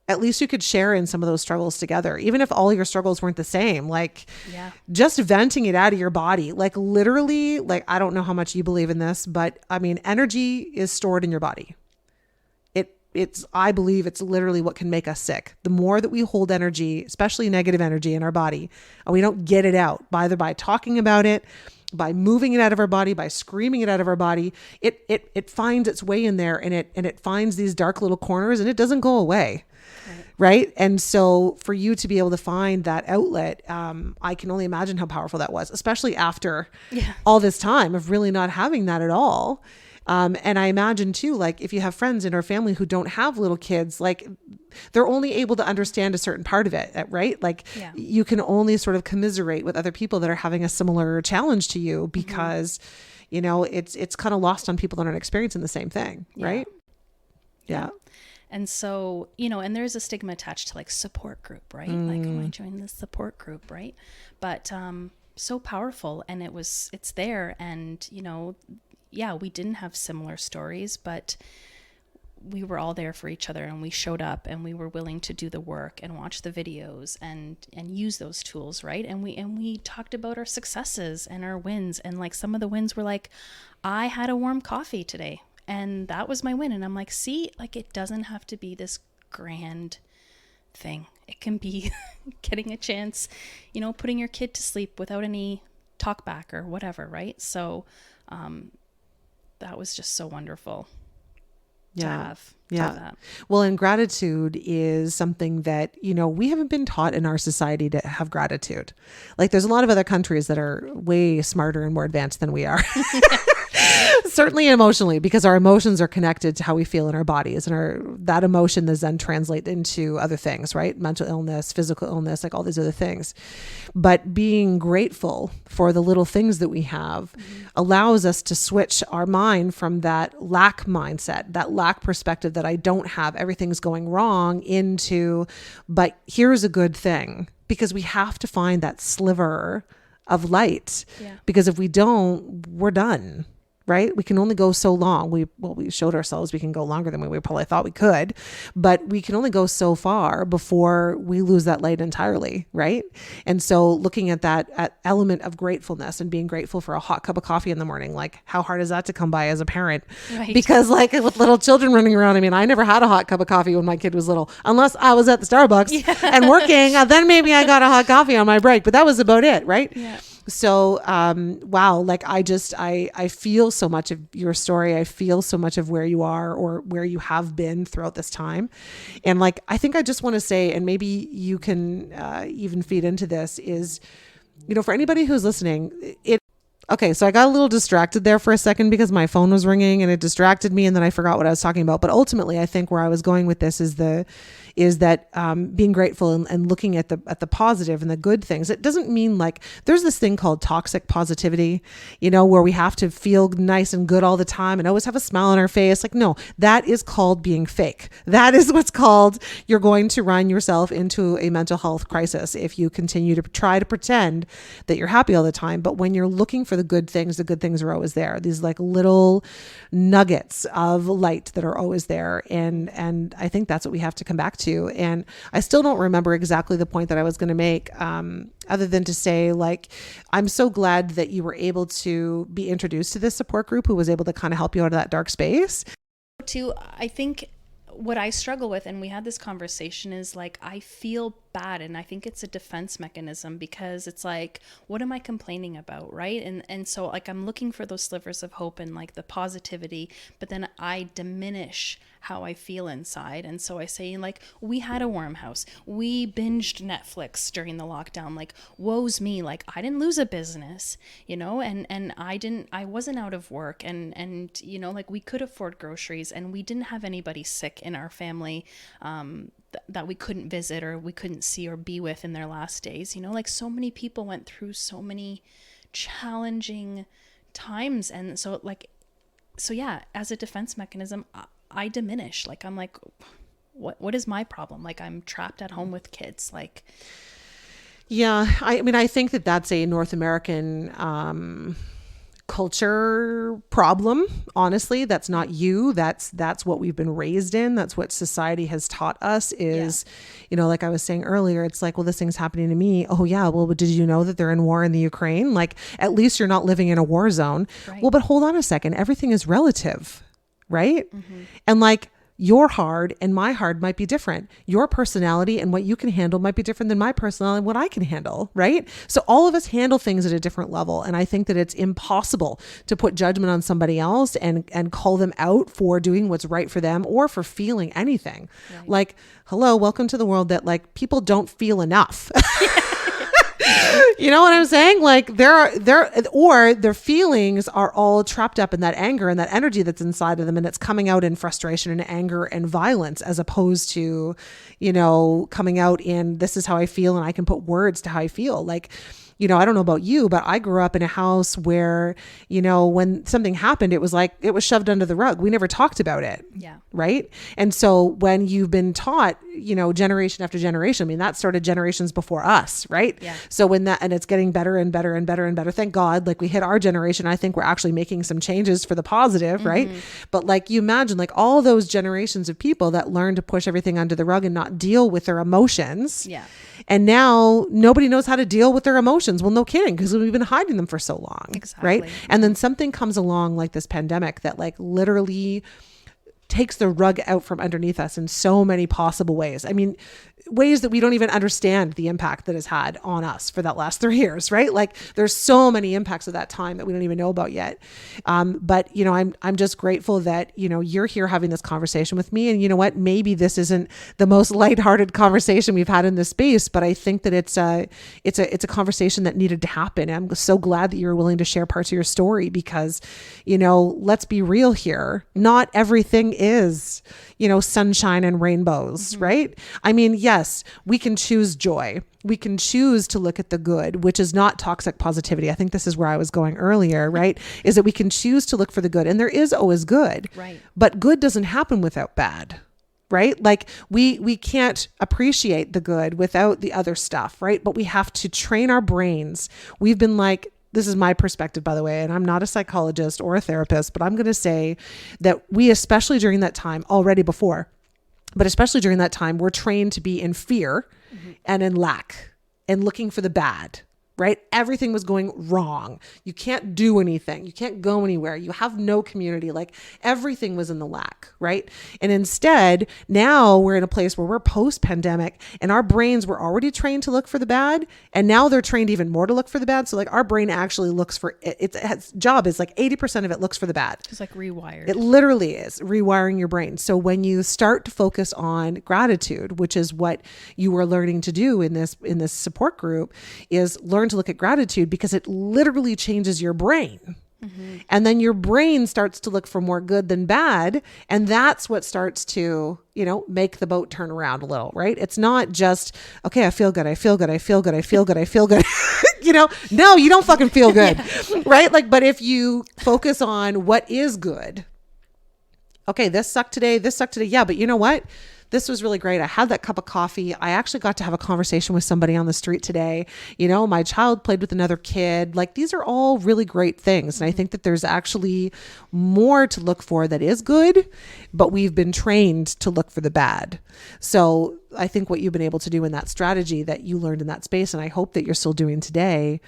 at least you could share in some of those struggles together, even if all your struggles weren't the same, just venting it out of your body, literally, I don't know how much you believe in this, but I mean, energy is stored in your body. I believe it's literally what can make us sick. The more that we hold energy, especially negative energy in our body, and we don't get it out, either by talking about it, by moving it out of our body, by screaming it out of our body, it finds its way in there, and it finds these dark little corners, and it doesn't go away. Right. And so for you to be able to find that outlet, I can only imagine how powerful that was, especially after all this time of really not having that at all. And I imagine too, if you have friends in our family who don't have little kids, they're only able to understand a certain part of it, right? You can only sort of commiserate with other people that are having a similar challenge to you because, it's kind of lost on people that aren't experiencing the same thing. Right. Yeah. And so, and there's a stigma attached to support group, right? I joined this support group, right? But so powerful, and it's there. And, we didn't have similar stories, but we were all there for each other, and we showed up, and we were willing to do the work and watch the videos and use those tools, right? And we talked about our successes and our wins, and some of the wins were I had a warm coffee today. And that was my win. And I'm see, it doesn't have to be this grand thing. It can be getting a chance, putting your kid to sleep without any talk back or whatever. Right. So, that was just so wonderful to have. That. Well, and gratitude is something that, we haven't been taught in our society to have gratitude. There's a lot of other countries that are way smarter and more advanced than we are. Certainly emotionally, because our emotions are connected to how we feel in our bodies, and that emotion is then translate into other things, right? Mental illness, physical illness, all these other things. But being grateful for the little things that we have allows us to switch our mind from that lack mindset, that lack perspective that I don't have, everything's going wrong, into, but here's a good thing, because we have to find that sliver of light. Because if we don't, we're done. Right? We can only go so long. We showed ourselves we can go longer than we probably thought we could, but we can only go so far before we lose that light entirely. Right? And so looking at that element of gratefulness and being grateful for a hot cup of coffee in the morning, how hard is that to come by as a parent? Right. Because with little children running around, I never had a hot cup of coffee when my kid was little, unless I was at the Starbucks and working. Then maybe I got a hot coffee on my break, but that was about it. Right? Yeah. So, wow, I feel so much of your story. I feel so much of where you are or where you have been throughout this time. And I think I just want to say, and maybe you can even feed into this, is, for anybody who's listening, Okay, so I got a little distracted there for a second because my phone was ringing and it distracted me, and then I forgot what I was talking about. But ultimately, I think where I was going with this is that being grateful and looking at the positive and the good things. It doesn't mean like there's this thing called toxic positivity, where we have to feel nice and good all the time and always have a smile on our face. Like, no, that is called being fake. That is what's called you're going to run yourself into a mental health crisis if you continue to try to pretend that you're happy all the time. But when you're looking for the good things are always there. These like little nuggets of light that are always there. And I think that's what we have to come back to. And I still don't remember exactly the point that I was going to make, other than to say, like, I'm so glad that you were able to be introduced to this support group who was able to kind of help you out of that dark space. I think what I struggle with, and we had this conversation, is like, I feel bad, and I think it's a defense mechanism, because it's like, what am I complaining about, right? And so like I'm looking for those slivers of hope and like the positivity, but then I diminish how I feel inside. And so I say, like, we had a warm house, we binged Netflix during the lockdown, like, woe's me, like I didn't lose a business, and I wasn't out of work, and like we could afford groceries, and we didn't have anybody sick in our family that we couldn't visit or we couldn't see or be with in their last days. Like so many people went through so many challenging times. And so yeah, as a defense mechanism, I diminish. Like, I'm like, what is my problem? Like, I'm trapped at home with kids. Like, yeah, I mean, I think that that's a North American culture problem. Honestly, that's not you. That's what we've been raised in. That's what society has taught us is, like I was saying earlier, it's like, well, this thing's happening to me. Oh yeah. Well, but did you know that they're in war in the Ukraine? Like, at least you're not living in a war zone. Right. Well, but hold on a second. Everything is relative, right? Mm-hmm. And like, your hard and my hard might be different. Your personality and what you can handle might be different than my personality and what I can handle, right? So all of us handle things at a different level. And I think that it's impossible to put judgment on somebody else and call them out for doing what's right for them or for feeling anything. Right. Like, hello, welcome to the world that like people don't feel enough. You know what I'm saying? Like their feelings are all trapped up in that anger and that energy that's inside of them. And it's coming out in frustration and anger and violence, as opposed to, coming out in, this is how I feel and I can put words to how I feel. Like, I don't know about you, but I grew up in a house where, when something happened, it was like, it was shoved under the rug. We never talked about it. Yeah. Right. And so when you've been taught, generation after generation, I mean, that started generations before us. Right. Yeah. So and it's getting better and better and better and better. Thank God, like we hit our generation. I think we're actually making some changes for the positive. Mm-hmm. Right. But like, you imagine like all those generations of people that learn to push everything under the rug and not deal with their emotions. Yeah. And now nobody knows how to deal with their emotions. Well, no kidding, because we've been hiding them for so long. Exactly. Right. And then something comes along like this pandemic that like literally takes the rug out from underneath us in so many possible ways. I mean, ways that we don't even understand the impact that has had on us for that last 3 years, right? Like there's so many impacts of that time that we don't even know about yet. But I'm just grateful that, you're here having this conversation with me. And you know what, maybe this isn't the most lighthearted conversation we've had in this space, but I think that it's a conversation that needed to happen. And I'm so glad that you're willing to share parts of your story because, let's be real here. Not everything is, sunshine and rainbows, mm-hmm. right? I mean, yes, we can choose joy. We can choose to look at the good, which is not toxic positivity. I think this is where I was going earlier, right? Is that we can choose to look for the good, and there is always good, right? But good doesn't happen without bad, right? Like we can't appreciate the good without the other stuff, right? But we have to train our brains. We've been like, this is my perspective, by the way, and I'm not a psychologist or a therapist, but I'm going to say that we, especially during that time, already before, but especially during that time, we're trained to be in fear mm-hmm. and in lack and looking for the bad, right? Everything was going wrong. You can't do anything. You can't go anywhere. You have no community. Like everything was in the lack, right? And instead, now we're in a place where we're post-pandemic and our brains were already trained to look for the bad. And now they're trained even more to look for the bad. So like our brain actually looks for it. Its job is like 80% of it looks for the bad. It's like rewired. It literally is rewiring your brain. So when you start to focus on gratitude, which is what you were learning to do in this support group, is learn learn to look at gratitude because it literally changes your brain. And then your brain starts to look for more good than bad. And that's what starts to, make the boat turn around a little, right? It's not just, okay, I feel good. I feel good. I feel good. I feel good. I feel good. No, you don't fucking feel good. Right? But if you focus on what is good, okay, this sucked today. Yeah. But you know what? This was really great. I had that cup of coffee. I actually got to have a conversation with somebody on the street today. My child played with another kid. These are all really great things. And I think that there's actually more to look for that is good, but we've been trained to look for the bad. So I think what you've been able to do in that strategy that you learned in that space, and I hope that you're still doing today,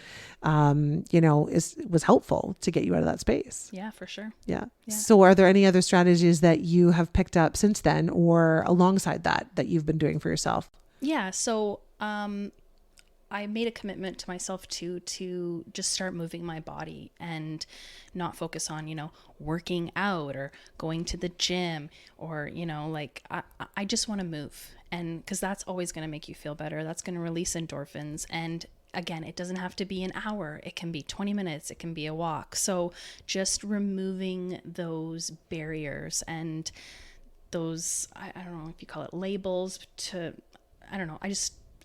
was helpful to get you out of that space. Yeah, for sure. Yeah. So are there any other strategies that you have picked up since then or alongside that you've been doing for yourself? Yeah. So, I made a commitment to myself to just start moving my body and not focus on, working out or going to the gym or, I just want to move. And because that's always going to make you feel better. That's going to release endorphins. And again, it doesn't have to be an hour. It can be 20 minutes. It can be a walk. So just removing those barriers and those, I don't know if you call it labels I don't know.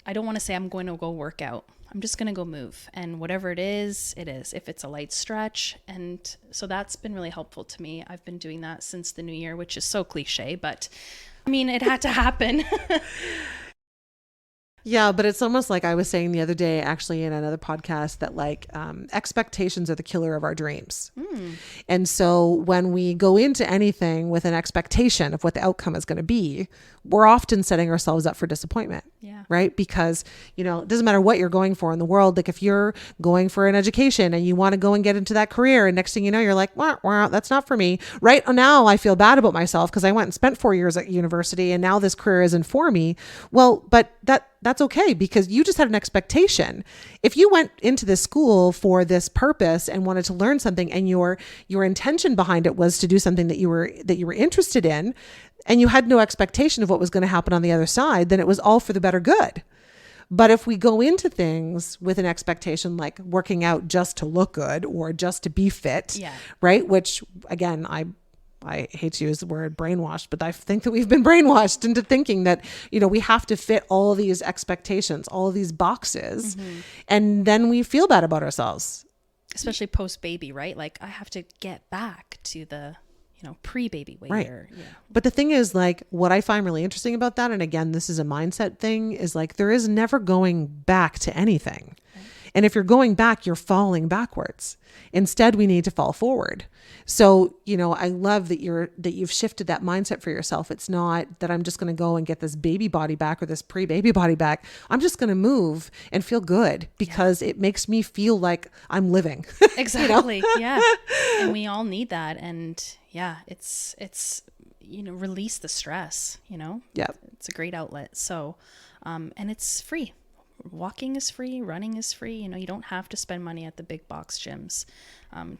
I don't want to say I'm going to go work out. I'm just going to go move. And whatever it is, it is. If it's a light stretch. And so that's been really helpful to me. I've been doing that since the new year, which is so cliche, but it had to happen. Yeah, but it's almost like I was saying the other day, actually, in another podcast, that expectations are the killer of our dreams. And so when we go into anything with an expectation of what the outcome is going to be, we're often setting ourselves up for disappointment. Yeah. Right? Because, it doesn't matter what you're going for in the world. If you're going for an education and you want to go and get into that career, and next thing you know, you're like, wow, that's not for me. Right now, I feel bad about myself because I went and spent 4 years at university and now this career isn't for me. Well, but that's okay because you just had an expectation. If you went into this school for this purpose and wanted to learn something and your intention behind it was to do something that you were interested in, and you had no expectation of what was going to happen on the other side, then it was all for the better good. But if we go into things with an expectation like working out just to look good or just to be fit, right? Which again, I hate to use the word brainwashed, but I think that we've been brainwashed into thinking that, we have to fit all of these expectations, all of these boxes, and then we feel bad about ourselves. Especially post-baby, right? I have to get back to the, pre-baby weight. Right. But the thing is, what I find really interesting about that, and again, this is a mindset thing, is there is never going back to anything. And if you're going back, you're falling backwards. Instead, we need to fall forward. So, I love that you've shifted that mindset for yourself. It's not that I'm just going to go and get this baby body back or this pre-baby body back. I'm just going to move and feel good because it makes me feel like I'm living. Exactly. Yeah. And we all need that. And yeah, it's release the stress, Yeah. It's a great outlet. So, and it's free. Walking is free, running is free. You don't have to spend money at the big box gyms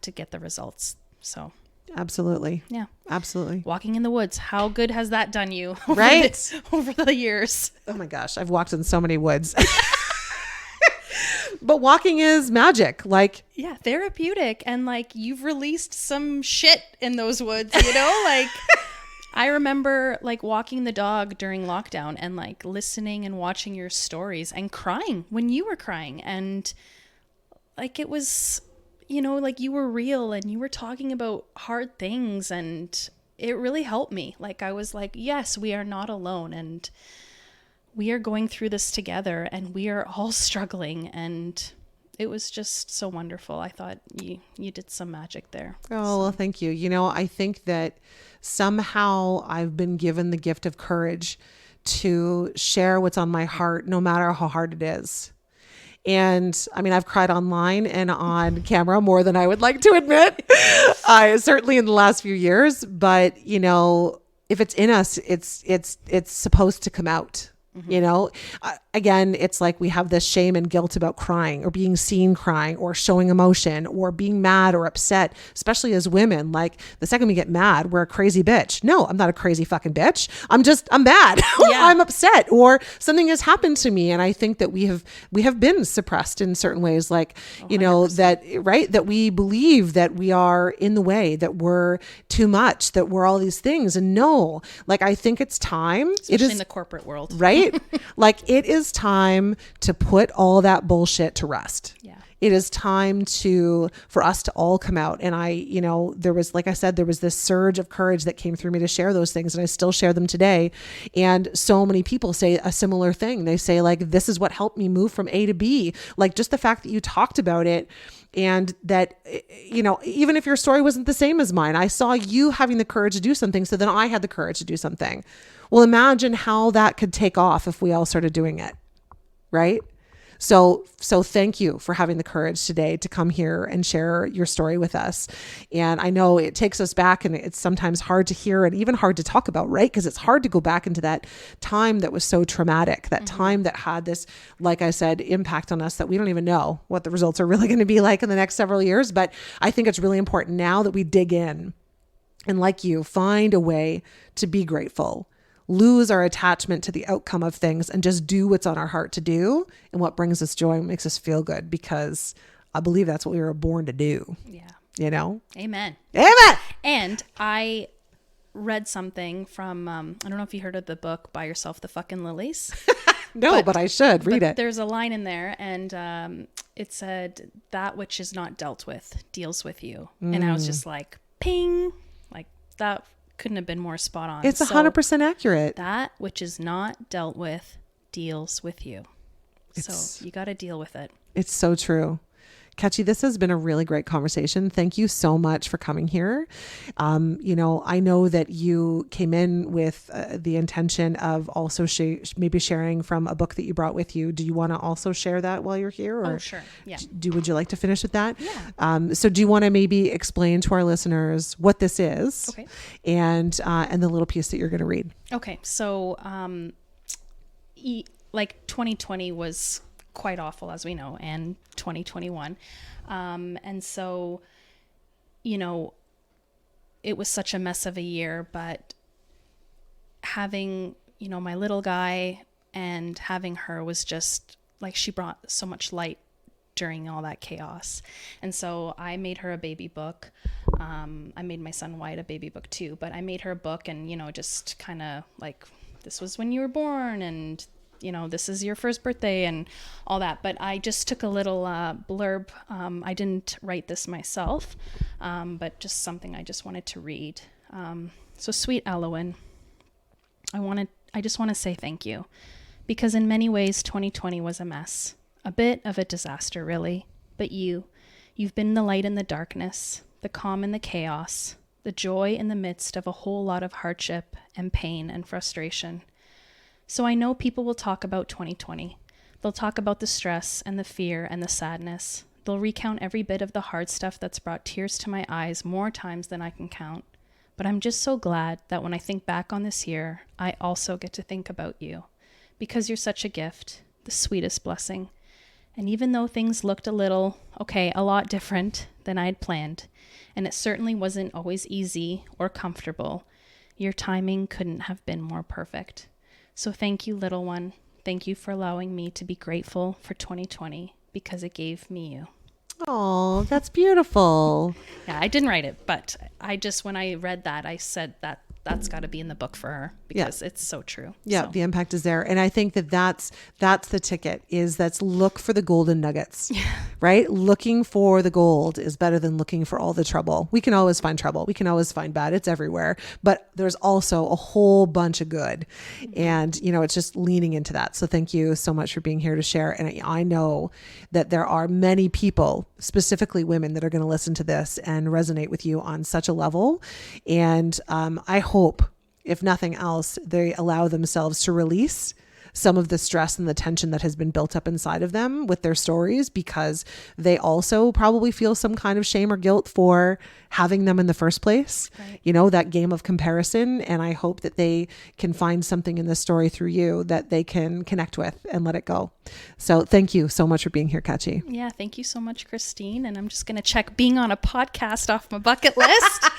to get the results. So absolutely. Yeah. Absolutely. Walking in the woods. How good has that done you over the years? Oh my gosh. I've walked in so many woods. But walking is magic. Yeah, therapeutic. And you've released some shit in those woods, I remember walking the dog during lockdown and listening and watching your stories and crying when you were crying. And it was, you were real and you were talking about hard things and it really helped me. I was yes, we are not alone and we are going through this together and we are all struggling. And it was just so wonderful. I thought you did some magic there. Oh, well, thank you. I think that somehow I've been given the gift of courage to share what's on my heart, no matter how hard it is. And I've cried online and on camera more than I would like to admit. Certainly in the last few years, but if it's in us, it's supposed to come out. You know, again, it's like we have this shame and guilt about crying or being seen crying or showing emotion or being mad or upset, especially as women. Like the second we get mad, we're a crazy bitch. No, I'm not a crazy fucking bitch. I'm mad. Yeah. I'm upset or something has happened to me. And I think that we have been suppressed in certain ways, like, you know, 100%. that we believe that we are in the way, that we're too much, that we're all these things. And no, like, I think it's time. Especially in the corporate world. Right? Like it is time to put all that bullshit to rest. Yeah. It is time for us to all come out. And there was, like I said, there was this surge of courage that came through me to share those things. And I still share them today. And so many people say a similar thing. They say like, this is what helped me move from A to B. Like just the fact that you talked about it and that, you know, even if your story wasn't the same as mine, I saw you having the courage to do something. So then I had the courage to do something. Well, imagine how that could take off if we all started doing it. Right? So thank you for having the courage today to come here and share your story with us. And I know it takes us back and it's sometimes hard to hear and even hard to talk about, right? Because it's hard to go back into that time that was so traumatic, that time that had this, like I said, impact on us that we don't even know what the results are really going to be like in the next several years. But I think it's really important now that we dig in and, like you, find a way to be grateful, lose our attachment to the outcome of things and just do what's on our heart to do and what brings us joy and makes us feel good, because I believe that's what we were born to do. Yeah. You know? Amen. Amen. And I read something from, I don't know if you heard of the book Buy Yourself the Fucking Lilies. No, but I should read it. There's a line in there and it said, that which is not dealt with deals with you. And I was just like, ping, like that couldn't have been more spot on. It's 100% accurate. That which is not dealt with deals with you. So you got to deal with it. It's so true. Kaci, this has been a really great conversation. Thank you so much for coming here. You know, I know that you came in with the intention of also maybe sharing from a book that you brought with you. Do you want to also share that while you're here? Or sure. Yeah. Would you like to finish with that? Yeah. So do you want to maybe explain to our listeners what this is? Okay. And the little piece that you're going to read. Okay. So, like 2020 was quite awful, as we know, and 2021. And so, you know, it was such a mess of a year, but having, you know, my little guy and having her was just like, she brought so much light during all that chaos. And so I made her a baby book. I made my son Wyatt a baby book too, but I made her a book and, you know, just kind of like, this was when you were born and, you know, this is your first birthday and all that. But I just took a little blurb. I didn't write this myself, but just something I just wanted to read. So sweet Elowen, I just want to say thank you, because in many ways 2020 was a mess, a bit of a disaster really. But you've been the light in the darkness, the calm in the chaos, the joy in the midst of a whole lot of hardship and pain and frustration. So I know people will talk about 2020. They'll talk about the stress and the fear and the sadness. They'll recount every bit of the hard stuff that's brought tears to my eyes more times than I can count. But I'm just so glad that when I think back on this year, I also get to think about you, because you're such a gift, the sweetest blessing. And even though things looked a lot different than I had planned, and it certainly wasn't always easy or comfortable, your timing couldn't have been more perfect. So thank you, little one. Thank you for allowing me to be grateful for 2020, because it gave me you. Oh, that's beautiful. Yeah, I didn't write it, but when I read that, I said that's got to be in the book for her, because it's so true. Yeah, so. The impact is there. And I think that's the ticket, that's look for the golden nuggets, right? Looking for the gold is better than looking for all the trouble. We can always find trouble. We can always find bad. It's everywhere. But there's also a whole bunch of good. And, you know, it's just leaning into that. So thank you so much for being here to share. And I know that there are many people, specifically women, that are going to listen to this and resonate with you on such a level. And I hope, if nothing else, they allow themselves to release some of the stress and the tension that has been built up inside of them with their stories, because they also probably feel some kind of shame or guilt for having them in the first place. Right. You know, that game of comparison. And I hope that they can find something in this story through you that they can connect with and let it go. So thank you so much for being here, Kaci. Yeah, thank you so much, Christine. And I'm just going to check being on a podcast off my bucket list.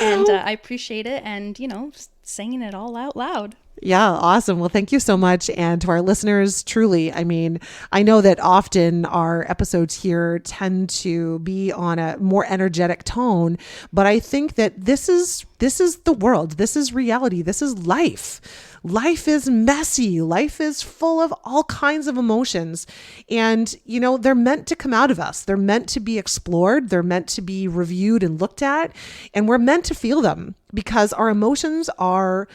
And I appreciate it. And, you know, saying it all out loud. Yeah, awesome. Well, thank you so much. And to our listeners, truly, I mean, I know that often our episodes here tend to be on a more energetic tone, but I think that this is the world. This is reality. This is life. Life is messy. Life is full of all kinds of emotions. And, you know, they're meant to come out of us. They're meant to be explored. They're meant to be reviewed and looked at. And we're meant to feel them because our emotions are,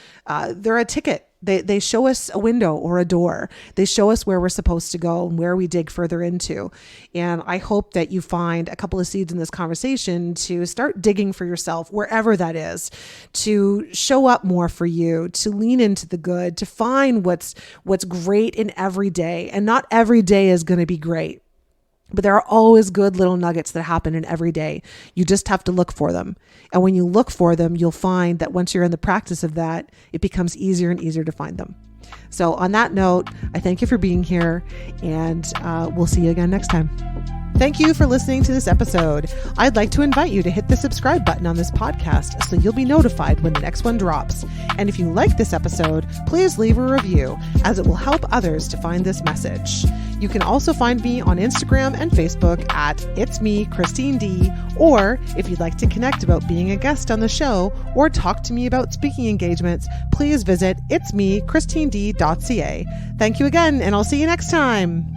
they're a ticket. They show us a window or a door. They show us where we're supposed to go and where we dig further into. And I hope that you find a couple of seeds in this conversation to start digging for yourself, wherever that is, to show up more for you, to lean into the good, to find what's great in every day. And not every day is going to be great. But there are always good little nuggets that happen in every day. You just have to look for them. And when you look for them, you'll find that once you're in the practice of that, it becomes easier and easier to find them. So on that note, I thank you for being here, and we'll see you again next time. Thank you for listening to this episode. I'd like to invite you to hit the subscribe button on this podcast so you'll be notified when the next one drops. And if you like this episode, please leave a review, as it will help others to find this message. You can also find me on Instagram and Facebook at It's Me, Christine D, or if you'd like to connect about being a guest on the show or talk to me about speaking engagements, please visit itsmechristined.ca. Thank you again, and I'll see you next time.